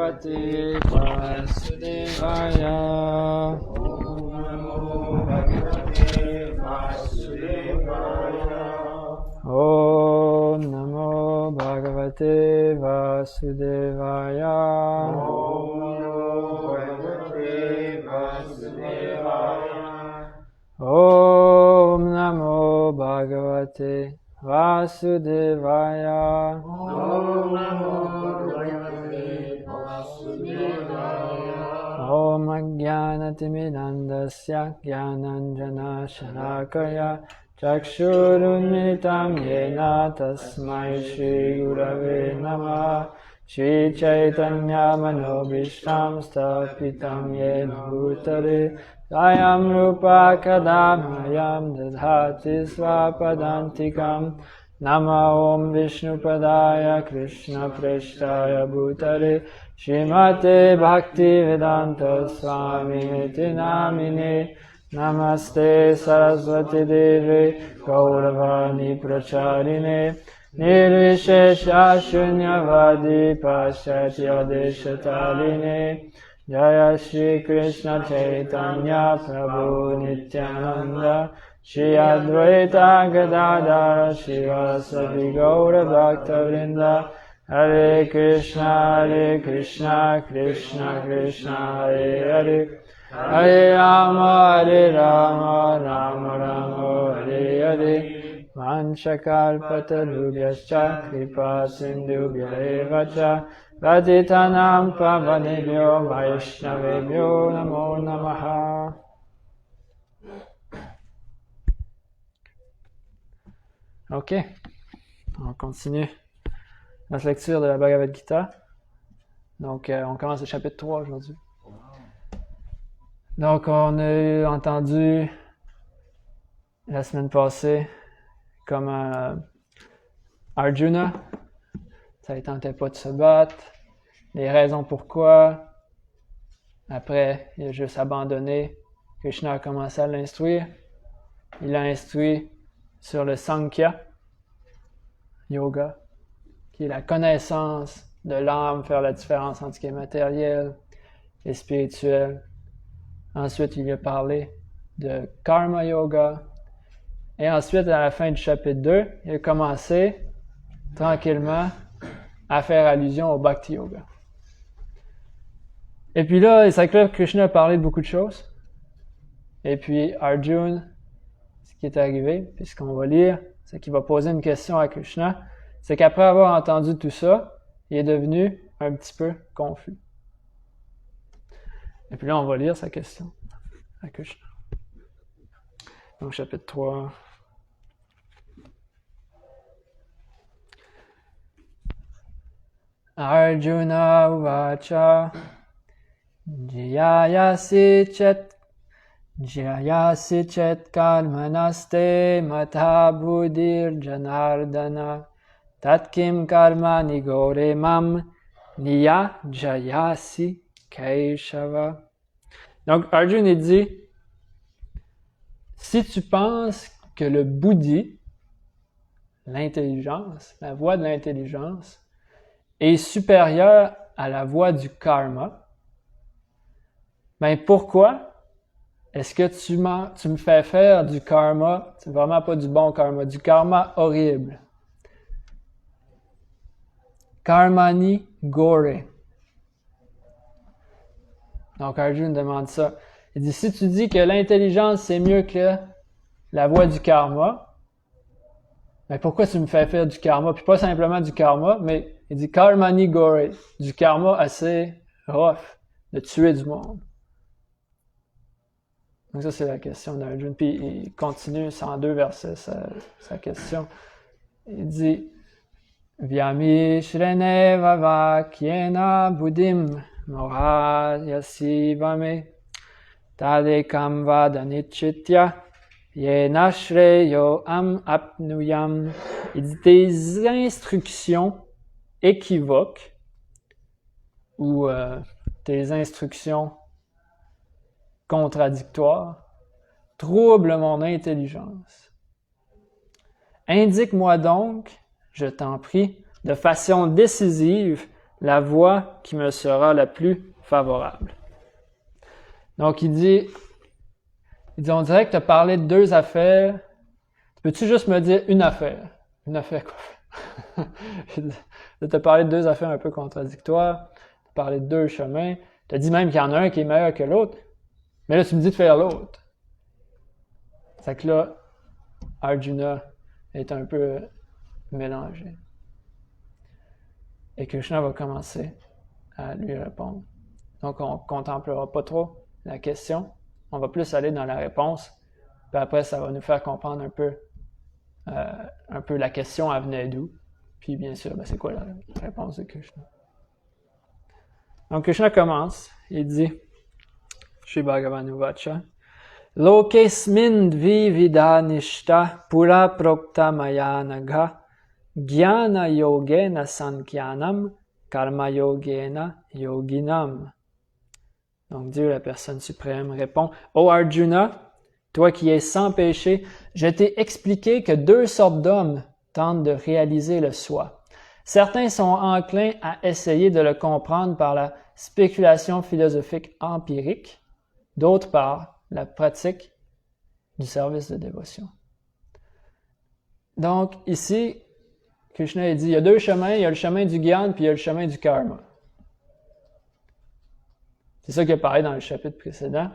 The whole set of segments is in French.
Bhagavate Vasudevaya. Om Namo Bhagavate Vasudevaya. Om Namo Bhagavate Vasudevaya. Om Namo Bhagavate Vasudevaya. Om Ajnanatimidandasya Jnananjana Shalakaya Chakshurunmilitam Yena Tasmai Shri Gurave Namah. Shri Chaitanya Manobhishtam Stapitam Yena Bhutale Swayam Rupa Kadamayam Dadhati Svapadantikam. Nama Om Vishnupadaya Krishna Preshtaya Bhutale Srimate Bhaktivedanta Swami Iti Namine. Namaste Saraswati Devi Gauravani Pracharine Nirvishesha Shunyavadi Paschatya Deshatarine. Jaya Shri Krishna Chaitanya Prabhu Nityananda Shri Advaita Gadadara Shivasati Gaura Bhaktavrinda. Hare Krishna Krishna Krishna Hare Hare Hare Rama Rama Rama Hare Hare. Vanchakalpatarubhyascha kripa sindhubhya eva cha patitanam pavanebhyo vaishnavebhyo namo namaha. Ok, on continue notre lecture de la Bhagavad Gita. Donc, on commence le chapitre 3 aujourd'hui. Donc, on a entendu la semaine passée comme Arjuna, ça ne tentait pas de se battre, les raisons pourquoi. Après, il a juste abandonné. Krishna a commencé à l'instruire. Il l'a instruit sur le Sankhya Yoga, qui est la connaissance de l'âme, faire la différence entre ce qui est matériel et spirituel. Ensuite, il lui a parlé de Karma Yoga. Et ensuite, à la fin du chapitre 2, il a commencé tranquillement à faire allusion au Bhakti Yoga. Et puis là, c'est que là, Krishna a parlé de beaucoup de choses. Et puis Arjuna, ce qui est arrivé, puis ce qu'on va lire, c'est qu'il va poser une question à Krishna. C'est qu'après avoir entendu tout ça, il est devenu un petit peu confus. Et puis là, on va lire sa question à Krishna. Donc, chapitre 3. Arjuna uvacha jayasi chet karmanaste matha buddhir janardana tatkim karma nigore mam niya jayasi kaishava. Donc, Arjuna dit, si tu penses que le buddhi, l'intelligence, la voie de l'intelligence, est supérieure à la voie du karma, ben pourquoi est-ce que tu me fais faire du karma, c'est vraiment pas du bon karma, du karma horrible. Karmani gore. Donc Arjuna demande ça. Il dit, si tu dis que l'intelligence c'est mieux que la voie du karma, ben pourquoi tu me fais faire du karma? Puis pas simplement du karma, mais il dit karmani gore, du karma assez rough, de tuer du monde. Donc ça c'est la question d'Arjuna. Puis il continue 102 versets sa question. Il dit Vyami shrene vavakyena buddhim mohayasi vame tadekam vadanichitya yena shreyo am apnuyam. Il dit tes instructions équivoques ou tes instructions contradictoires troublent mon intelligence. Indique-moi donc, je t'en prie, de façon décisive, la voie qui me sera la plus favorable. Donc, il dit, on dirait que tu as parlé de deux affaires. Peux-tu juste me dire une affaire? Une affaire quoi? Tu as parlé de deux affaires un peu contradictoires. Tu as parlé de deux chemins. Tu as dit même qu'il y en a un qui est meilleur que l'autre. Mais là, tu me dis de faire l'autre. C'est que là, Arjuna est un peu mélangé. Et Krishna va commencer à lui répondre. Donc, on ne contemplera pas trop la question. On va plus aller dans la réponse. Puis après, ça va nous faire comprendre un peu la question, elle venait d'où. Puis bien sûr, c'est quoi la réponse de Krishna. Donc, Krishna commence. Il dit, Shri Bhagavan Uvacha, Lokesmin vividanishta pura prokta mayanaga Jnana yogena sankyanam, karma yogena yoginam. Donc Dieu, la personne suprême, répond, Ô Arjuna, toi qui es sans péché, je t'ai expliqué que deux sortes d'hommes tentent de réaliser le soi. Certains sont enclins à essayer de le comprendre par la spéculation philosophique empirique, d'autres par la pratique du service de dévotion. Donc ici, Krishna il dit, il y a deux chemins, il y a le chemin du Gyan puis il y a le chemin du karma. C'est ça qu'il a parlé dans le chapitre précédent.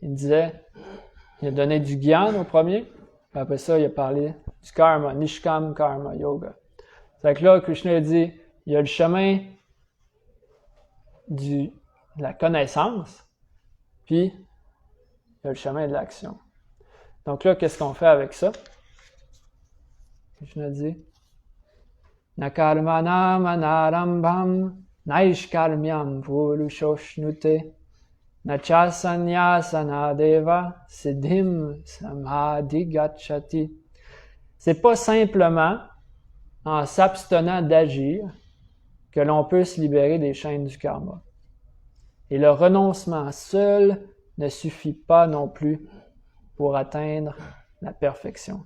Il disait, il a donné du Gyan au premier, puis après ça, il a parlé du karma, Nishkam Karma Yoga. C'est que là, Krishna a dit, il y a le chemin de la connaissance, puis il y a le chemin de l'action. Donc là, qu'est-ce qu'on fait avec ça? Krishna dit, Na karmanam anarambham naishkarmyam purushošnute na chasanyasana deva siddhim samadhi gacchati. C'est pas simplement en s'abstenant d'agir que l'on peut se libérer des chaînes du karma. Et le renoncement seul ne suffit pas non plus pour atteindre la perfection.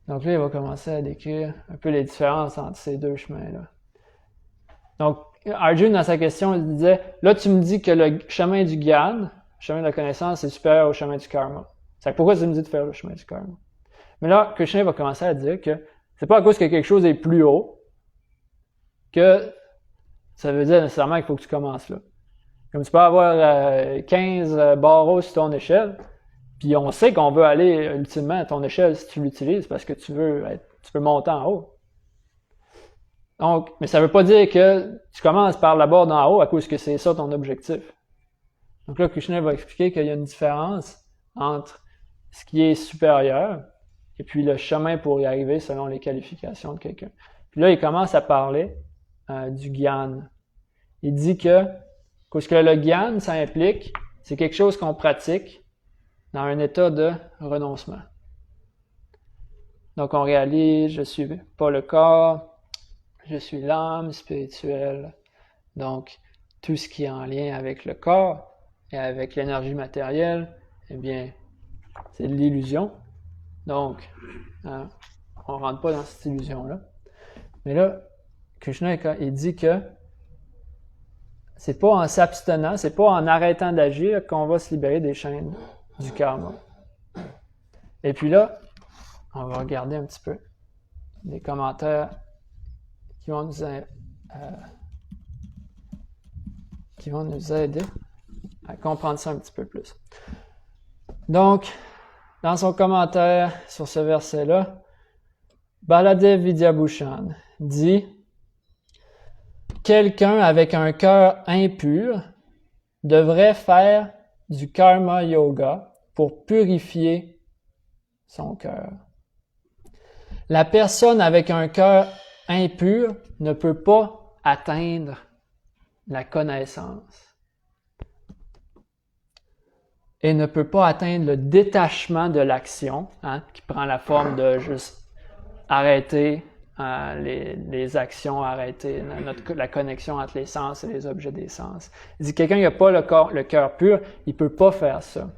Donc là, il va commencer à décrire un peu les différences entre ces deux chemins-là. Donc, Arjuna, dans sa question, il disait, là, tu me dis que le chemin du Gyan, le chemin de la connaissance, c'est supérieur au chemin du karma. C'est pourquoi tu me dis de faire le chemin du karma? Mais là, Krishna va commencer à dire que c'est pas à cause que quelque chose est plus haut que ça veut dire nécessairement qu'il faut que tu commences là. Comme tu peux avoir 15 barreaux sur ton échelle, puis on sait qu'on veut aller ultimement à ton échelle si tu l'utilises parce que tu veux monter en haut. Donc, mais ça veut pas dire que tu commences par la barre d'en haut à cause que c'est ça ton objectif. Donc là, Krishna va expliquer qu'il y a une différence entre ce qui est supérieur et puis le chemin pour y arriver selon les qualifications de quelqu'un. Puis là, il commence à parler du Gyan. Il dit que le Gyan, ça implique, c'est quelque chose qu'on pratique dans un état de renoncement. Donc on réalise, je suis pas le corps, je suis l'âme spirituelle. Donc tout ce qui est en lien avec le corps et avec l'énergie matérielle, eh bien, c'est de l'illusion. Donc, on rentre pas dans cette illusion-là. Mais là, Krishna, il dit que c'est pas en s'abstenant, c'est pas en arrêtant d'agir qu'on va se libérer des chaînes du karma. Et puis là, on va regarder un petit peu des commentaires qui vont nous aider à comprendre ça un petit peu plus. Donc, dans son commentaire sur ce verset-là, Baladev Vidyabhushan dit « Quelqu'un avec un cœur impur devrait faire du karma yoga pour purifier son cœur. La personne avec un cœur impur ne peut pas atteindre la connaissance et ne peut pas atteindre le détachement de l'action, qui prend la forme de juste arrêter les actions, arrêter la connexion entre les sens et les objets des sens. Il dit quelqu'un qui n'a pas le cœur pur, il ne peut pas faire ça.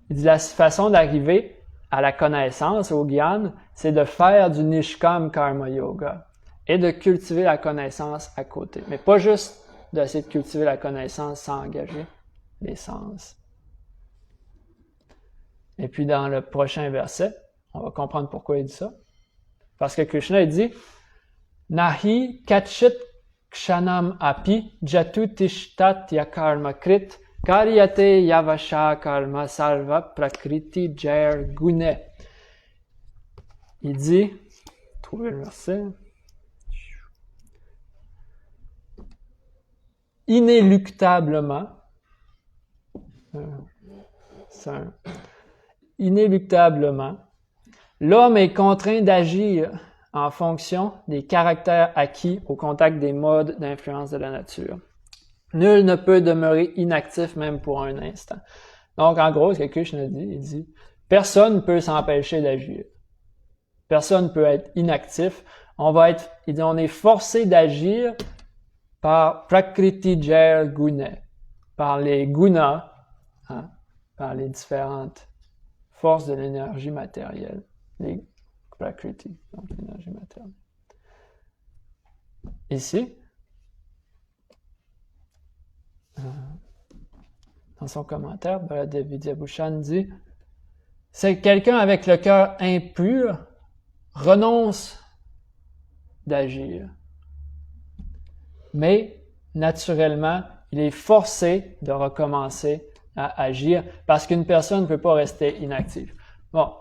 Il dit la façon d'arriver à la connaissance, au Gyan, c'est de faire du Nishkam Karma Yoga. et de cultiver la connaissance à côté. Mais pas juste d'essayer de cultiver la connaissance sans engager les sens. Et puis dans le prochain verset, on va comprendre pourquoi il dit ça. Parce que Krishna, il dit « Nahi kachit kshanam api jatu tishtat yakarma krit karyate yavasha karma sarva prakriti jair gune » Il dit, trouvez le verset, inéluctablement, inéluctablement, l'homme est contraint d'agir en fonction des caractères acquis au contact des modes d'influence de la nature. Nul ne peut demeurer inactif même pour un instant. Donc, en gros, ce que Krishna dit, il dit, personne ne peut s'empêcher d'agir. Personne ne peut être inactif. Il dit, on est forcé d'agir par Prakriti Jair Gune, par les gunas, par les différentes forces de l'énergie matérielle, les Prakriti, donc l'énergie matérielle. Ici, dans son commentaire, Baladev Vidyabhushan dit, c'est quelqu'un avec le cœur impur renonce d'agir. Mais, naturellement, il est forcé de recommencer à agir parce qu'une personne ne peut pas rester inactive. Bon,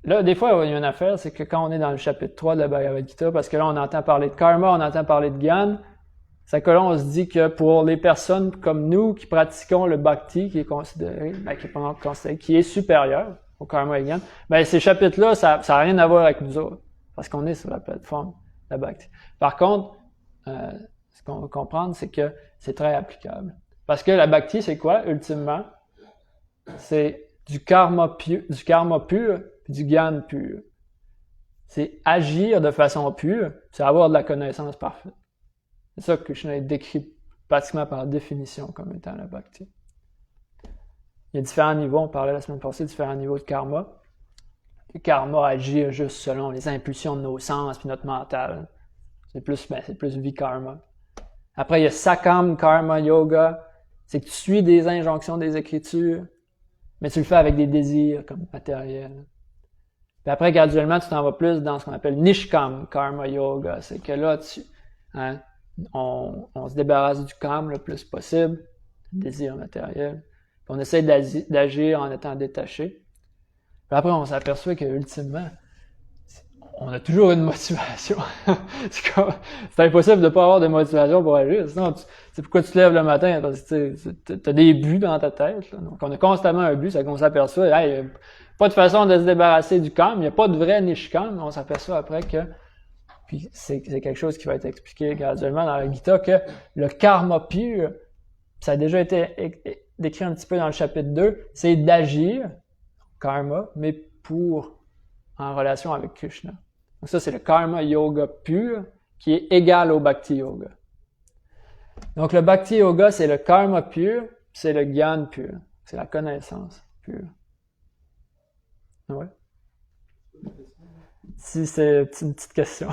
là, des fois, il y a une affaire, c'est que quand on est dans le chapitre 3 de la Bhagavad Gita, parce que là, on entend parler de karma, on entend parler de gyan, c'est que là, on se dit que pour les personnes comme nous qui pratiquons le bhakti, qui est considéré, qui est supérieur au karma et gyan, ben ces chapitres-là, ça n'a rien à voir avec nous autres, parce qu'on est sur la plateforme de la bhakti. Par contre, ce qu'on va comprendre, c'est que c'est très applicable. Parce que la bhakti, c'est quoi, ultimement? C'est du karma pur, du gyan pur. C'est agir de façon pure, c'est avoir de la connaissance parfaite. C'est ça que Krishna est décrit pratiquement par définition comme étant la bhakti. Il y a différents niveaux, on parlait la semaine passée, différents niveaux de karma. Le karma agit juste selon les impulsions de nos sens puis notre mental. C'est plus vikarma. Après, il y a sakam karma yoga. C'est que tu suis des injonctions des Écritures, mais tu le fais avec des désirs comme matériels. Puis après, graduellement, tu t'en vas plus dans ce qu'on appelle nishkam karma yoga. C'est que là, on se débarrasse du kam le plus possible, désir matériel. Puis on essaie d'agir en étant détaché. Puis après, on s'aperçoit que ultimement, on a toujours une motivation. C'est impossible de ne pas avoir de motivation pour agir. Sinon, c'est pourquoi tu te lèves le matin, parce que tu as des buts dans ta tête. Là. Donc, on a constamment un but, c'est qu'on s'aperçoit, il n'y a pas de façon de se débarrasser du kam, il n'y a pas de vrai nishkam, mais on s'aperçoit après que, puis c'est quelque chose qui va être expliqué graduellement dans la Gita, que le karma pur, ça a déjà été décrit un petit peu dans le chapitre 2, c'est d'agir, karma, mais en relation avec Krishna. Donc ça, c'est le karma yoga pur qui est égal au bhakti yoga. Donc le bhakti yoga, c'est le karma pur, c'est le gyan pur. C'est la connaissance pure. Ouais. Si c'est une petite question.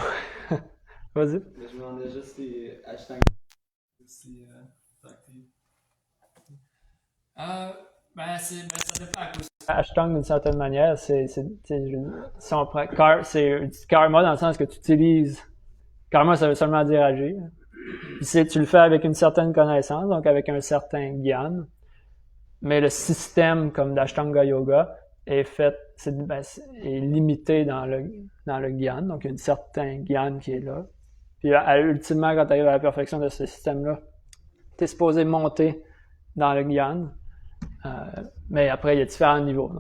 Vas-y. Je me demandais juste si hashtag aussi bhakti. Ça dépend à cause. Ashtanga, d'une certaine manière, si on prend, c'est du karma dans le sens que tu utilises. Karma, ça veut seulement dire agir. Tu le fais avec une certaine connaissance, donc avec un certain gyan. Mais le système comme d'Ashtanga Yoga est limité dans le gyan. Donc, il y a un certain gyan qui est là. Puis, ultimement, quand tu arrives à la perfection de ce système-là, tu es supposé monter dans le gyan. Mais après, il y a différents niveaux.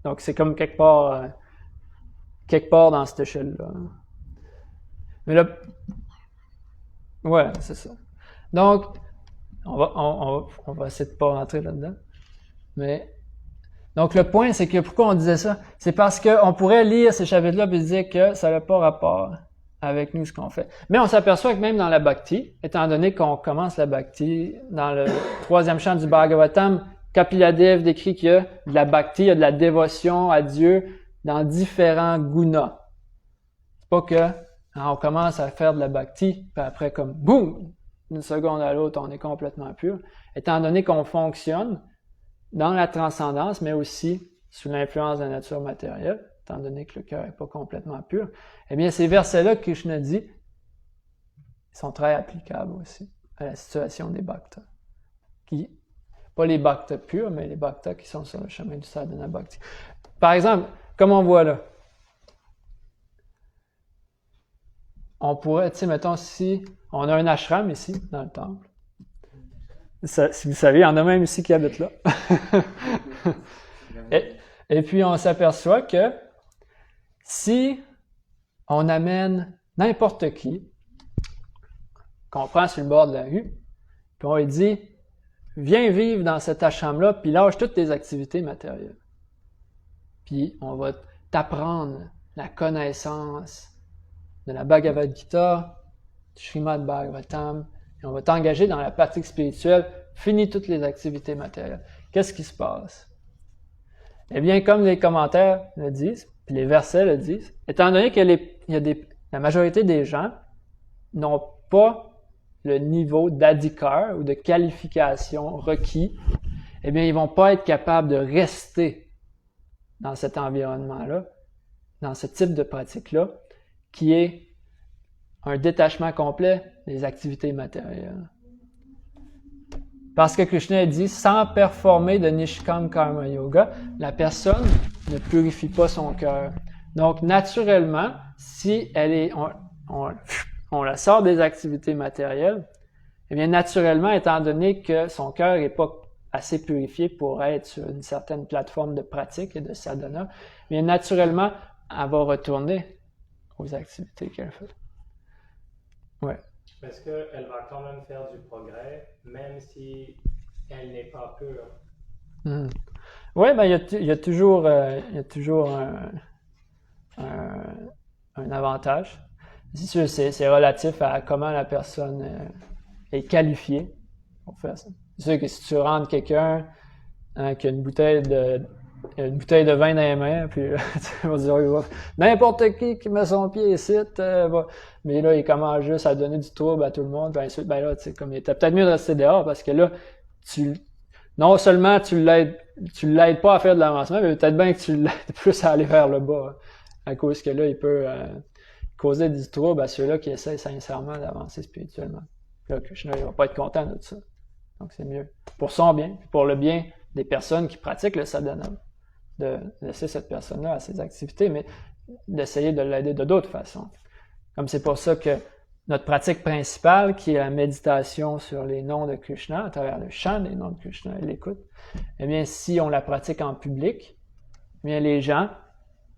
Donc c'est comme quelque part dans cette échelle-là. Mais là, ouais, c'est ça. Donc, on va essayer de pas rentrer là-dedans. Mais, donc le point, c'est que pourquoi on disait ça? C'est parce qu'on pourrait lire ces chapitres-là et dire que ça n'a pas rapport avec nous ce qu'on fait. Mais on s'aperçoit que même dans la bhakti, étant donné qu'on commence la bhakti dans le 3e chant du Bhagavatam, Kapila-dev décrit qu'il y a de la bhakti, il y a de la dévotion à Dieu dans différents gunas. C'est pas que Alors, on commence à faire de la bhakti, puis après, comme boum, d'une seconde à l'autre, on est complètement pur. Étant donné qu'on fonctionne dans la transcendance, mais aussi sous l'influence de la nature matérielle, étant donné que le cœur n'est pas complètement pur, eh bien, ces versets-là que Krishna dit, ils sont très applicables aussi à la situation des bhaktas. Pas les bhaktas purs, mais les bhaktas qui sont sur le chemin du sadhana bhakti. Par exemple, comme on voit là, on pourrait, tu sais, mettons, si on a un ashram ici, dans le temple, si vous savez, il y en a même ici qui habitent là. Et puis, on s'aperçoit que si on amène n'importe qui, qu'on prend sur le bord de la rue, puis on lui dit, viens vivre dans cet ashram-là, puis lâche toutes tes activités matérielles. Puis, on va t'apprendre la connaissance de la Bhagavad Gita, du Srimad Bhagavatam, et on va t'engager dans la pratique spirituelle, finis toutes les activités matérielles. Qu'est-ce qui se passe? Eh bien, comme les commentaires le disent, puis les versets le disent, étant donné que la majorité des gens n'ont pas le niveau d'adhikar ou de qualification requis, eh bien, ils vont pas être capables de rester dans cet environnement-là, dans ce type de pratique-là, qui est un détachement complet des activités matérielles. Parce que Krishna dit, sans performer de Nishkam Karma Yoga, la personne ne purifie pas son cœur. Donc, naturellement, si on la sort des activités matérielles, eh bien, naturellement, étant donné que son cœur n'est pas assez purifié pour être sur une certaine plateforme de pratique et de sadhana, eh bien, naturellement, elle va retourner aux activités qu'elle fait. Ouais. Est-ce qu'elle va quand même faire du progrès, même si elle n'est pas pure? Oui, ben, il y a toujours un avantage. C'est sûr, c'est relatif à comment la personne est qualifiée pour faire ça. C'est sûr que si tu rentres quelqu'un qui a une bouteille de vin dans les mains, puis tu vas dire, n'importe qui met son pied ici, mais là, il commence juste à donner du trouble à tout le monde, ben là, tu sais, comme il était peut-être mieux de rester dehors, parce que là, non seulement tu l'aides pas à faire de l'avancement, mais peut-être bien que tu l'aides plus à aller vers le bas, à cause que là, il peut causer du trouble à ceux-là qui essaient sincèrement d'avancer spirituellement. Là, Krishna, il va pas être content de ça. Donc, c'est mieux. Pour son bien, puis pour le bien des personnes qui pratiquent le sadhana, de laisser cette personne-là à ses activités, mais d'essayer de l'aider de d'autres façons. Comme c'est pour ça que notre pratique principale, qui est la méditation sur les noms de Krishna, à travers le chant des noms de Krishna et l'écoute, eh bien, si on la pratique en public, eh bien, les gens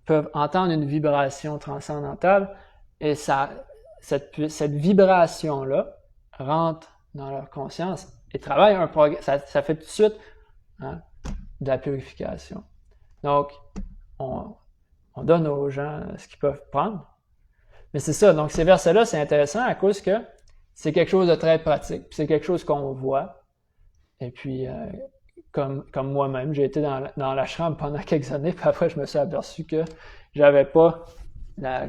peuvent entendre une vibration transcendantale et cette vibration-là rentre dans leur conscience et travaille un progrès. Ça fait tout de suite de la purification. Donc, on donne aux gens ce qu'ils peuvent prendre. Mais c'est ça, donc ces versets-là, c'est intéressant à cause que c'est quelque chose de très pratique. C'est quelque chose qu'on voit. Et puis, comme moi-même, j'ai été dans l'ashram pendant quelques années, puis après, je me suis aperçu que j'avais pas la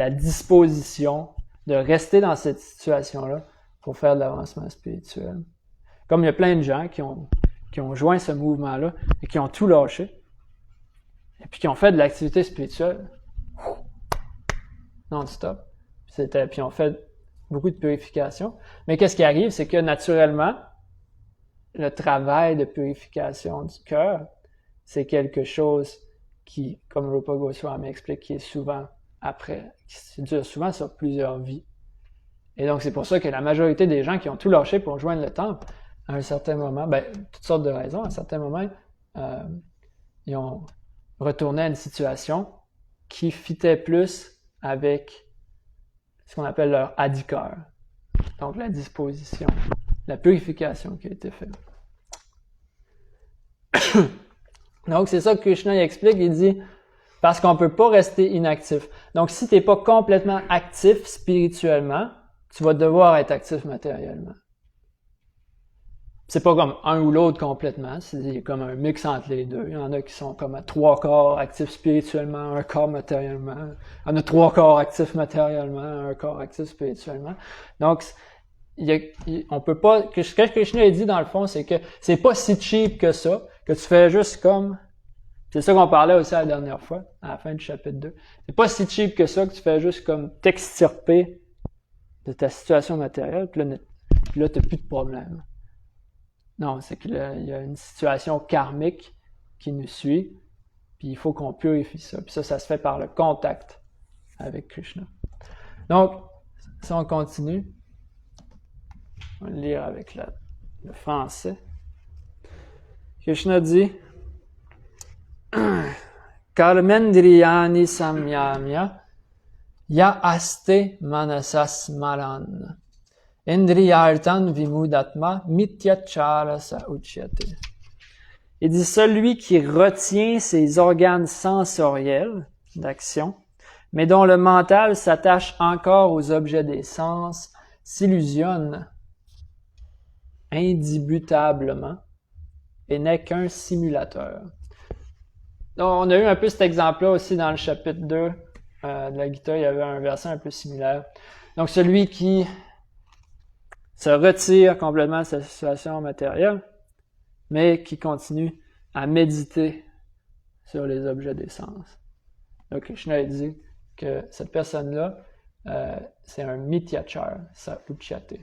disposition de rester dans cette situation-là pour faire de l'avancement spirituel. Comme il y a plein de gens qui ont joint ce mouvement-là et qui ont tout lâché, et puis qui ont fait de l'activité spirituelle non-stop. Puis on fait beaucoup de purification. Mais qu'est-ce qui arrive, c'est que naturellement, le travail de purification du cœur, c'est quelque chose qui, comme Rupa Goswami explique, qui est souvent qui dure souvent sur plusieurs vies. Et donc c'est pour ça que la majorité des gens qui ont tout lâché pour joindre le temple, à un certain moment, toutes sortes de raisons, à un certain moment, ils ont retourné à une situation qui fitait plus avec ce qu'on appelle leur adhikar, donc la disposition, la purification qui a été faite. Donc c'est ça que Krishna explique, il dit, parce qu'on ne peut pas rester inactif. Donc si tu n'es pas complètement actif spirituellement, tu vas devoir être actif matériellement. c'est pas comme un ou l'autre complètement, c'est comme un mix entre les deux. Il y en a qui sont comme à 3 quarts actifs spirituellement, 1 quart matériellement. Il y en a 3 quarts actifs matériellement, 1 quart actifs spirituellement. Donc, on peut pas, ce que Krishna a dit dans le fond, c'est que c'est pas si cheap que ça, que tu fais juste comme, c'est ça qu'on parlait aussi la dernière fois, à la fin du chapitre 2. C'est pas si cheap que ça que tu fais juste comme t'extirper de ta situation matérielle, puis là t'as plus de problème. Non, c'est qu'il y a une situation karmique qui nous suit, puis il faut qu'on purifie ça. Puis ça se fait par le contact avec Krishna. Donc, si on continue, on va le lire avec le français. Krishna dit Karmendriyani samyamya ya aste manasas maran. Indriyartan vimudatma mityachara sa uchyate. Il dit celui qui retient ses organes sensoriels d'action, mais dont le mental s'attache encore aux objets des sens, s'illusionne indubitablement et n'est qu'un simulateur. Donc, on a eu un peu cet exemple-là aussi dans le chapitre 2 de la Gita, il y avait un verset un peu similaire. Donc, celui qui se retire complètement de sa situation matérielle, mais qui continue à méditer sur les objets des sens. Donc, Krishna dit que cette personne-là, c'est un mityachar, sa uchyate.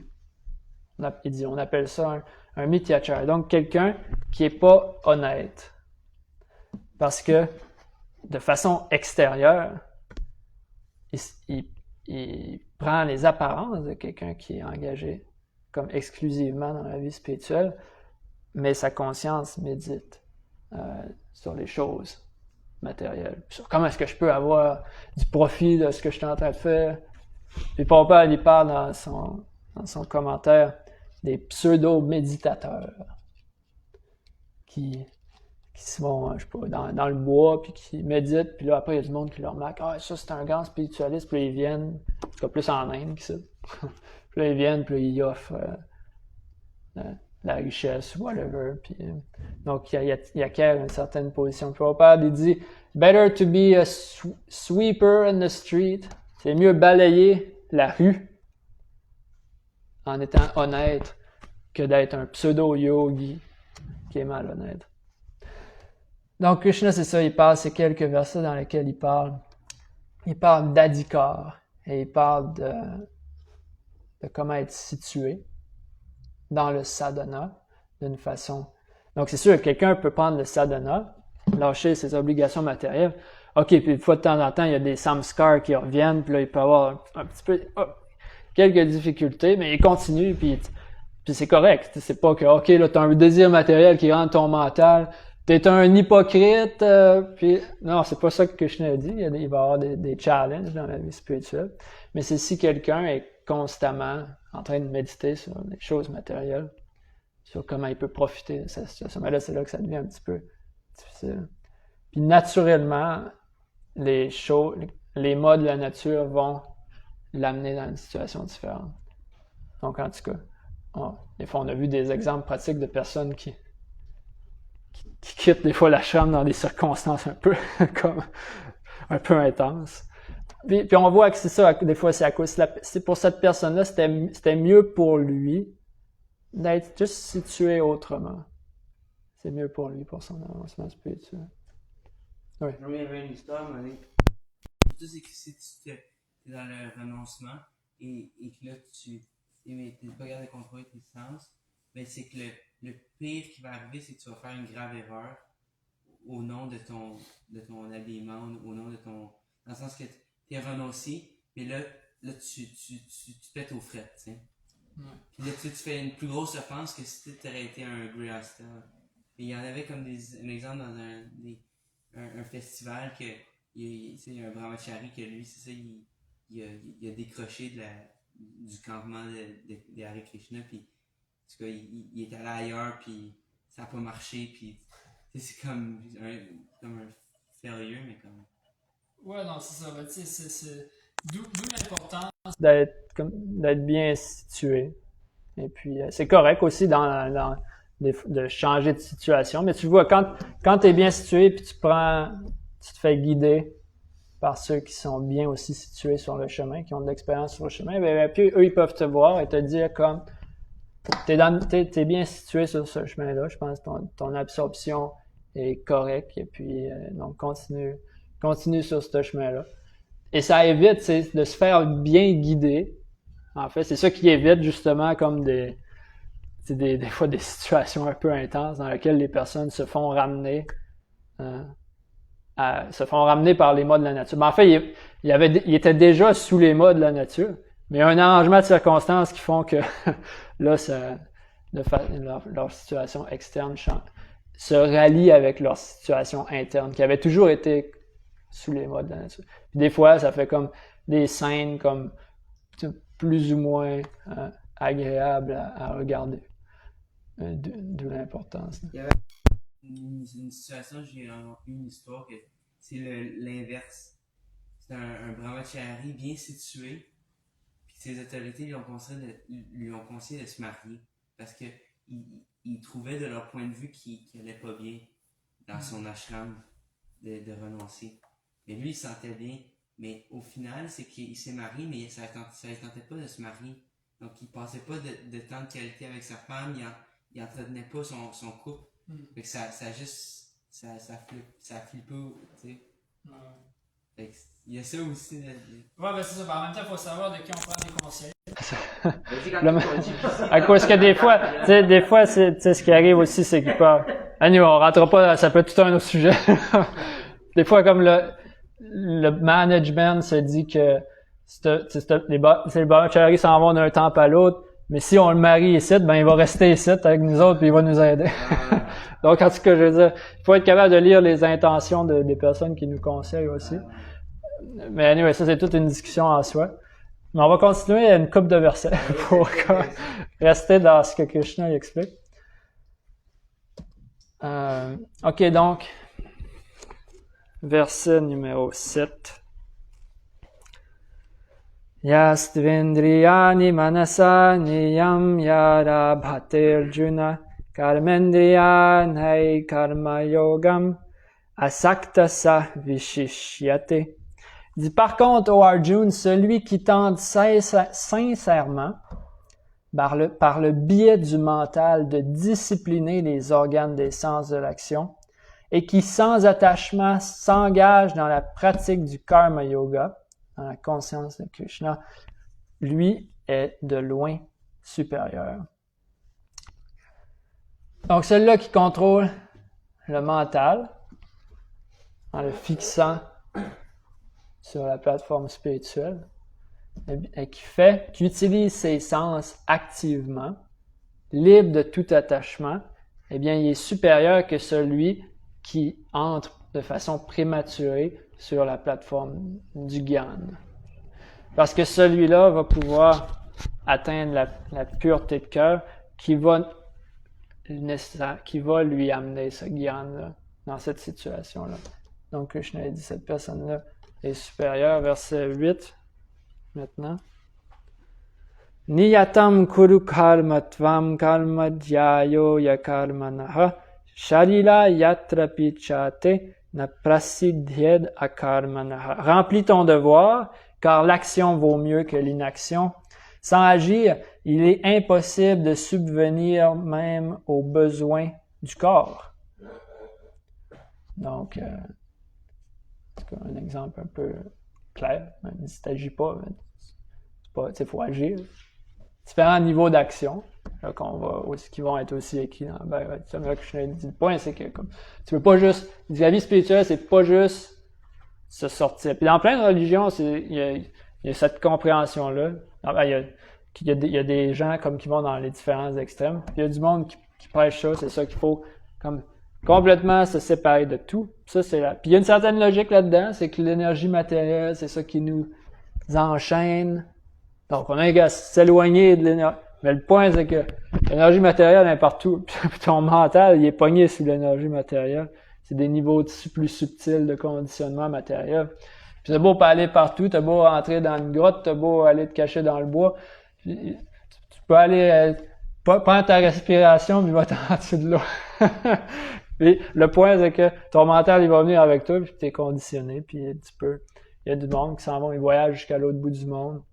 Il dit, on appelle ça un mityachar. Donc, quelqu'un qui n'est pas honnête. Parce que, de façon extérieure, il prend les apparences de quelqu'un qui est engagé comme exclusivement dans la vie spirituelle, mais sa conscience médite sur les choses matérielles. Sur comment est-ce que je peux avoir du profit de ce que je suis en train de faire. Puis Prabhupada, il parle dans son commentaire des pseudo-méditateurs qui se vont, je sais pas, dans le bois, puis qui méditent, puis là, après, il y a du monde qui leur remarque « Ah, ça, c'est un grand spiritualiste », puis là, ils viennent, en tout cas, plus en Inde que ça. Puis là, ils viennent, puis là, ils offrent la richesse, whatever, puis donc, il acquiert une certaine position. Prabhupada, il dit « Better to be a sweeper in the street », c'est mieux balayer la rue en étant honnête que d'être un pseudo-yogi qui est malhonnête. Donc, Krishna, c'est ça, il parle, c'est quelques versets dans lesquels il parle d'adhikar, et il parle de comment être situé dans le sadhana d'une façon. Donc, c'est sûr que quelqu'un peut prendre le sadhana, lâcher ses obligations matérielles. OK, puis une fois de temps en temps, il y a des samskars qui reviennent, puis là, il peut avoir un petit peu quelques difficultés, mais il continue, puis c'est correct. C'est pas que, OK, là, t'as un désir matériel qui rentre ton mental, t'es un hypocrite, puis non, c'est pas ça que Krishna a dit. Il va y avoir des challenges dans la vie spirituelle. Mais c'est si quelqu'un est constamment en train de méditer sur les choses matérielles, sur comment il peut profiter de sa situation. Mais là, c'est là que ça devient un petit peu difficile. Puis naturellement, les modes de la nature vont l'amener dans une situation différente. Donc, en tout cas, des fois, on a vu des exemples pratiques de personnes qui quittent des fois la chambre dans des circonstances un peu intenses. Puis on voit que c'est ça, des fois c'est à cause, c'est pour cette personne-là, c'était mieux pour lui d'être juste situé autrement. C'est mieux pour lui, pour son avancement spirituel. Oui. Il y avait une histoire, mais c'est que si tu es dans le renoncement et que là tu n'es pas capable de contrôler tes sens, ben c'est que le pire qui va arriver, c'est que tu vas faire une grave erreur au nom de ton habillement, au nom de ton... Dans le sens que tu es renoncé, mais là tu te pètes aux frettes, tu sais. Ouais. Puis là tu fais une plus grosse offense que si tu aurais été un Grihastha. Et il y en avait comme un exemple dans un festival que c'est un brahmachari que lui, c'est ça, il a décroché du campement de Hare Krishna, puis en tout cas, il est allé ailleurs, puis ça n'a pas marché, puis c'est comme un failure, mais comme... Ouais, non, c'est ça. C'est d'où l'importance d'être bien situé. Et puis, c'est correct aussi dans de changer de situation. Mais tu vois, quand tu es bien situé, puis tu te fais guider par ceux qui sont bien aussi situés sur le chemin, qui ont de l'expérience sur le chemin, ben, puis eux, ils peuvent te voir et te dire comme, t'es bien situé sur ce chemin-là, je pense que ton absorption est correcte, et puis donc continue sur ce chemin-là. Et ça évite, c'est de se faire bien guider. En fait, c'est ça qui évite justement comme des fois des situations un peu intenses dans lesquelles les personnes se font ramener par les mots de la nature. Mais en fait, il était déjà sous les mots de la nature, mais il y a un arrangement de circonstances qui font que là, leur situation externe se rallie avec leur situation interne, qui avait toujours été sous les mots de la nature. Puis des fois, ça fait comme des scènes comme plus ou moins agréables à regarder. D'où l'importance. Il y avait une situation, j'ai eu une histoire que c'est l'inverse. C'est un brahmachari bien situé, puis ses autorités lui ont conseillé de se marier parce que il trouvait de leur point de vue qu'il allait pas bien dans son ashram de renoncer. Mais lui, il se sentait bien. Mais au final, c'est qu'il s'est marié, mais ça ne tentait pas de se marier. Donc, il passait pas de temps de qualité avec sa femme, il entretenait pas son couple. Fait que ça flippe, tu sais. Fait que il y a ça aussi. Ouais, ben c'est ça. En même temps, il faut savoir de qui on prend des conseils. Vas-y, À cause que des fois, c'est ce qui arrive aussi, c'est qu'il peut. Anyway, on rentrera pas, ça peut être tout un autre sujet. Des fois, comme le management se dit que les brahmacharis s'en vont d'un temple à l'autre, mais si on le marie ici, ben il va rester ici avec nous autres puis il va nous aider. Donc, en tout cas, je veux dire, il faut être capable de lire les intentions des personnes qui nous conseillent aussi. Mais anyway, ça c'est toute une discussion en soi. Mais on va continuer à une couple de versets pour rester dans ce que Krishna explique. Ok, donc, verset numéro 7. Yastvendriyani manasa niyam yarabhatirjuna karmendriyanai karma yogam asaktasa vishishyate. Dit par contre, ô Arjuna, celui qui tente sincèrement, par le biais du mental, de discipliner les organes des sens de l'action, et qui sans attachement s'engage dans la pratique du karma yoga, dans la conscience de Krishna, lui est de loin supérieur. Donc celui-là qui contrôle le mental, en le fixant sur la plateforme spirituelle, et qui utilise ses sens activement, libre de tout attachement, eh bien, il est supérieur que celui qui entre de façon prématurée sur la plateforme du Gyan. Parce que celui-là va pouvoir atteindre la pureté de cœur qui va lui amener ce Gyan-là dans cette situation-là. Donc, Krishna a dit cette personne-là est supérieure. Verset 8, maintenant. Niyatam kuru karma tvam karma dhyayo yakarmanaha sharila yatra pichate na prasidhyed akarmanaha. Remplis ton devoir, car l'action vaut mieux que l'inaction. Sans agir, il est impossible de subvenir même aux besoins du corps. Donc, c'est un exemple un peu clair, même si tu n'agis pas, il faut agir. Différents niveaux d'action qui vont être aussi écrits dans le point, c'est que comme, tu peux pas juste. La vie spirituelle, c'est pas juste se sortir. Puis dans plein de religions, il y a cette compréhension-là. Il y a des gens comme qui vont dans les différents extrêmes. Puis il y a du monde qui prêche ça, c'est ça qu'il faut comme complètement se séparer de tout. Ça, c'est là. Puis il y a une certaine logique là-dedans, c'est que l'énergie matérielle, c'est ça qui nous enchaîne. Donc, on a qu'à s'éloigner de l'énergie. Mais le point, c'est que l'énergie matérielle est partout. Puis ton mental, il est pogné sous l'énergie matérielle. C'est des niveaux plus subtils de conditionnement matériel. Puis t'as beau pas aller partout, t'as beau rentrer dans une grotte, t'as beau aller te cacher dans le bois. Tu peux aller prends ta respiration, puis va-t'en en dessous de l'eau. Puis le point, c'est que ton mental, il va venir avec toi, puis t'es conditionné, puis il y a du monde qui s'en vont, ils voyagent jusqu'à l'autre bout du monde.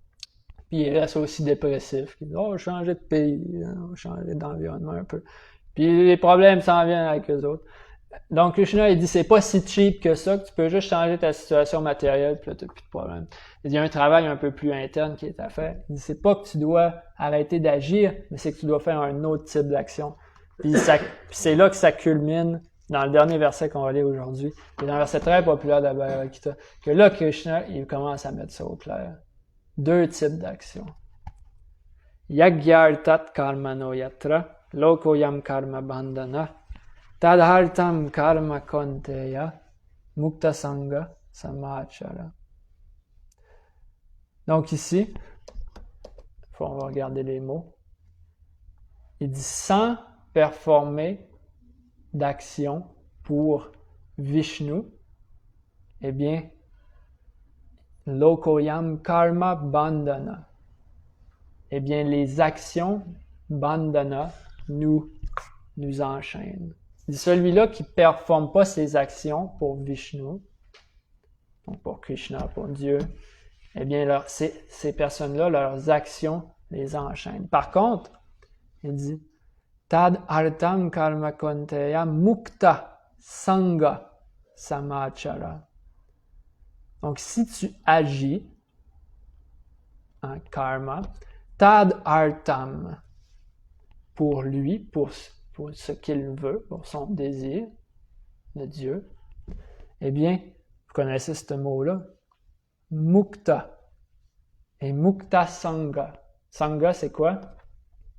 Puis ils restent aussi dépressifs. Ils disent, on va changer de pays, on va changer d'environnement un peu. Puis les problèmes s'en viennent avec eux autres. Donc Krishna, il dit, c'est pas si cheap que ça, que tu peux juste changer ta situation matérielle, puis là, t'as plus de problème. Il y a un travail un peu plus interne qui est à faire. Il dit, c'est pas que tu dois arrêter d'agir, mais c'est que tu dois faire un autre type d'action. Puis c'est là que ça culmine dans le dernier verset qu'on va lire aujourd'hui. C'est un verset très populaire de la Bhagavad Gita. Que là, Krishna, il commence à mettre ça au clair. 2 types d'actions. Yagyartat karmano yatra, lokoyam karma bandhana, tadhartam karma konteya, mukta sangha samachara. Donc ici, on va regarder les mots. Il dit sans performer d'action pour Vishnu, eh bien, lokoyam karma bandhana. Eh bien, les actions bandhana nous enchaînent. Il dit celui-là qui ne performe pas ses actions pour Vishnu, donc pour Krishna, pour Dieu, eh bien, ces personnes-là, leurs actions les enchaînent. Par contre, il dit tad artam karma konteya mukta sangha samachara. Donc, si tu agis en karma, tad artam, pour lui, pour ce qu'il veut, pour son désir de Dieu, eh bien, vous connaissez ce mot-là, mukta. Et mukta sangha. Sangha, c'est quoi?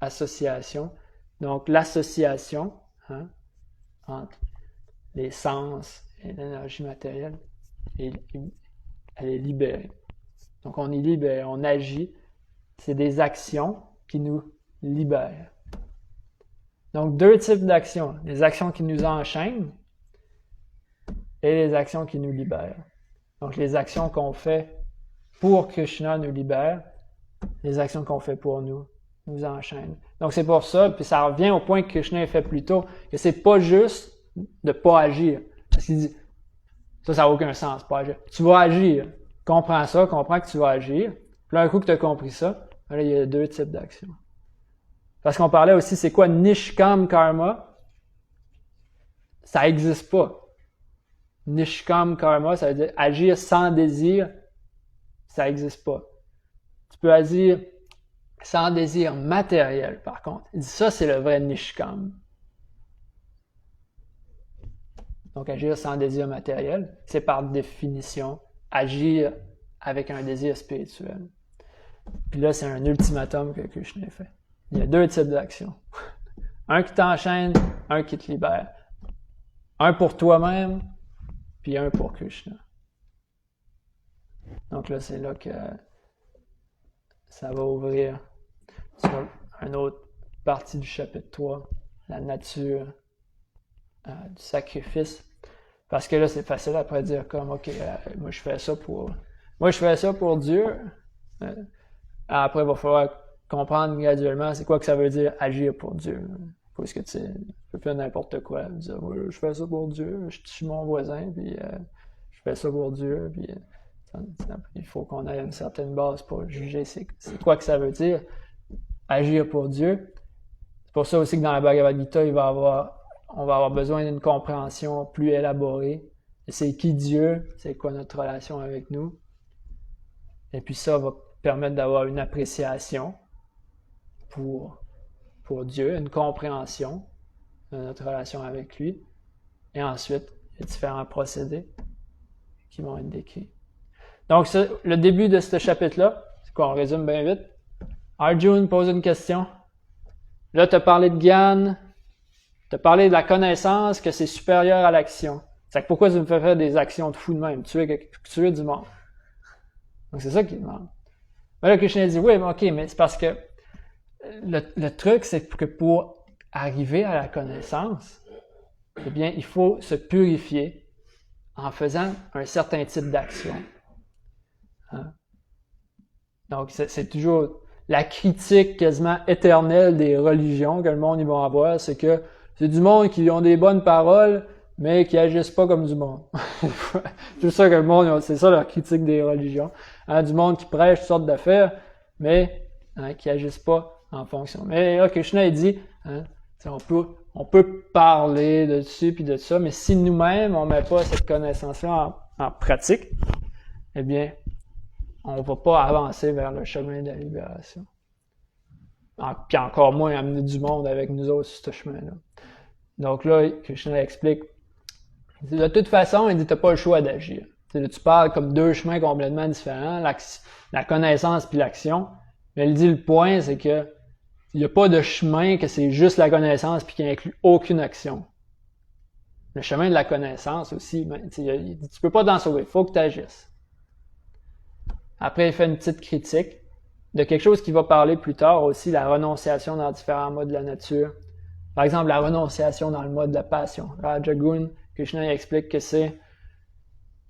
Association. Donc, l'association entre les sens et l'énergie matérielle, elle est libérée. Donc, on est libéré, on agit. C'est des actions qui nous libèrent. Donc, 2 types d'actions. Les actions qui nous enchaînent et les actions qui nous libèrent. Donc, les actions qu'on fait pour Krishna nous libèrent. Les actions qu'on fait pour nous enchaînent. Donc, c'est pour ça, puis ça revient au point que Krishna a fait plus tôt, que c'est pas juste de pas agir. Parce qu'il dit, ça n'a aucun sens, pas agir. Tu vas agir. Comprends ça, comprends que tu vas agir. Puis là, un coup que tu as compris ça, là, il y a 2 types d'actions. Parce qu'on parlait aussi, c'est quoi Nishkam Karma? Ça n'existe pas. Nishkam Karma, ça veut dire agir sans désir, ça n'existe pas. Tu peux agir sans désir matériel, par contre. Il dit ça, c'est le vrai Nishkam. Donc, agir sans désir matériel, c'est par définition agir avec un désir spirituel. Puis là, c'est un ultimatum que Krishna fait. Il y a 2 types d'actions. Un qui t'enchaîne, un qui te libère. Un pour toi-même, puis un pour Krishna. Donc là, c'est là que ça va ouvrir sur une autre partie du chapitre 3, la nature du sacrifice. Parce que là, c'est facile après de dire comme, OK, moi je fais ça pour Dieu. Après, il va falloir comprendre graduellement c'est quoi que ça veut dire agir pour Dieu. Parce que tu peux faire n'importe quoi. Dire, moi, je fais ça pour Dieu, je tue mon voisin, puis je fais ça pour Dieu, puis il faut qu'on ait une certaine base pour juger c'est quoi que ça veut dire agir pour Dieu. C'est pour ça aussi que dans la Bhagavad Gita, on va avoir besoin d'une compréhension plus élaborée. C'est qui Dieu, c'est quoi notre relation avec nous. Et puis ça va permettre d'avoir une appréciation pour Dieu, une compréhension de notre relation avec lui. Et ensuite, il y a différents procédés qui vont être décrits. Donc, le début de ce chapitre-là, c'est quoi, on résume bien vite. Arjuna pose une question. Là, tu as parlé de Gyan, tu as parlé de la connaissance, que c'est supérieur à l'action. C'est que pourquoi tu me fais faire des actions de fou de même, tuer du monde? Donc, c'est ça qu'il demande. Mais là, Krishna dit, oui, mais ok, mais c'est parce que le truc, c'est que pour arriver à la connaissance, eh bien, il faut se purifier en faisant un certain type d'action. Hein? Donc, c'est toujours la critique quasiment éternelle des religions que le monde ils vont avoir, c'est que c'est du monde qui ont des bonnes paroles, mais qui agissent pas comme du monde. C'est ça que le monde, c'est ça leur critique des religions. Hein, du monde qui prêche toutes sortes d'affaires, mais qui agissent pas en fonction. Mais là, Krishna il dit, hein, on peut parler de ci puis de ça, mais si nous-mêmes on met pas cette connaissance-là en pratique, eh bien, on va pas avancer vers le chemin de la libération. Puis encore moins amener du monde avec nous autres sur ce chemin-là. Donc là, Krishna explique, il dit, de toute façon, il dit, t'as pas le choix d'agir. Là, tu parles comme deux chemins complètement différents, la connaissance puis l'action. Mais il dit, le point, c'est que il n'y a pas de chemin que c'est juste la connaissance puis qui inclut aucune action. Le chemin de la connaissance aussi, ben, il dit, tu peux pas t'en sauver, il faut que tu agisses. Après, il fait une petite critique de quelque chose qui va parler plus tard aussi, la renonciation dans différents modes de la nature. Par exemple, la renonciation dans le mode de la passion. Rajagun, Krishna explique que c'est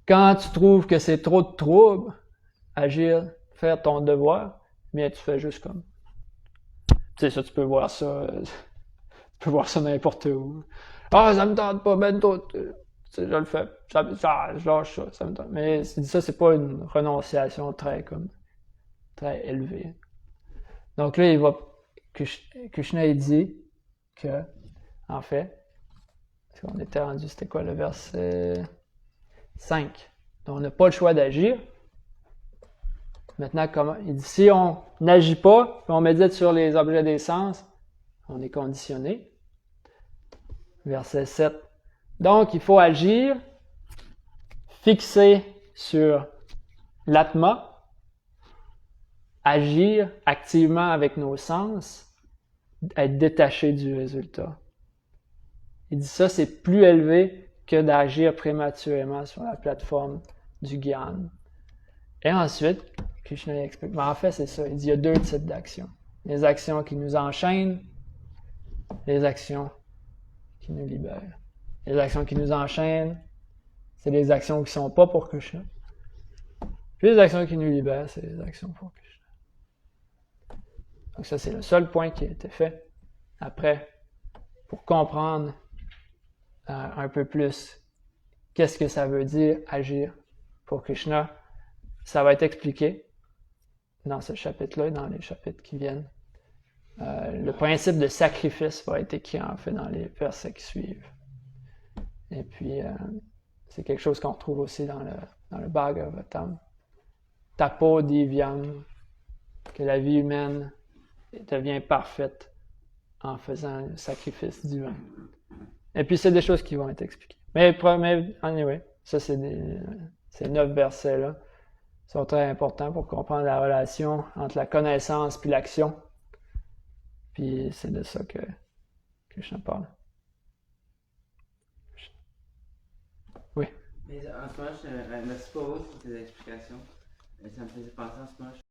quand tu trouves que c'est trop de trouble, agir, faire ton devoir, mais tu fais juste comme. Tu sais, ça, tu peux voir ça n'importe où. Ah, ça me tente pas, ben toi, je le fais, je lâche ça me tente. Mais ça, c'est pas une renonciation très élevée. Donc là, Krishna il dit que, en fait, parce qu'on était rendu, c'était quoi le verset 5? Donc on n'a pas le choix d'agir. Maintenant, comment? Il dit, si on n'agit pas, puis on médite sur les objets des sens, on est conditionné. Verset 7. Donc, il faut agir, fixer sur l'atma, agir activement avec nos sens, être détaché du résultat. Il dit ça, c'est plus élevé que d'agir prématurément sur la plateforme du Gyan. Et ensuite, Krishna explique, mais en fait, c'est ça. Il dit, il y a deux types d'actions. Les actions qui nous enchaînent, les actions qui nous libèrent. Les actions qui nous enchaînent, c'est les actions qui sont pas pour Krishna. Puis les actions qui nous libèrent, c'est les actions pour Krishna. Donc ça, c'est le seul point qui a été fait. Après, pour comprendre un peu plus qu'est-ce que ça veut dire agir pour Krishna, ça va être expliqué dans ce chapitre-là et dans les chapitres qui viennent. Le principe de sacrifice va être écrit en fait dans les versets qui suivent. Et puis, c'est quelque chose qu'on retrouve aussi dans le Bhagavatam. Tapo divyam, que la vie humaine devient parfaite en faisant le sacrifice divin. Et puis, c'est des choses qui vont être expliquées. Mais anyway, ça, ces 9 versets-là sont très importants pour comprendre la relation entre la connaissance puis l'action. Puis c'est de ça que je parle. Oui. Mais en ce moment, merci pour tes explications. Ça me faisait penser en ce moment.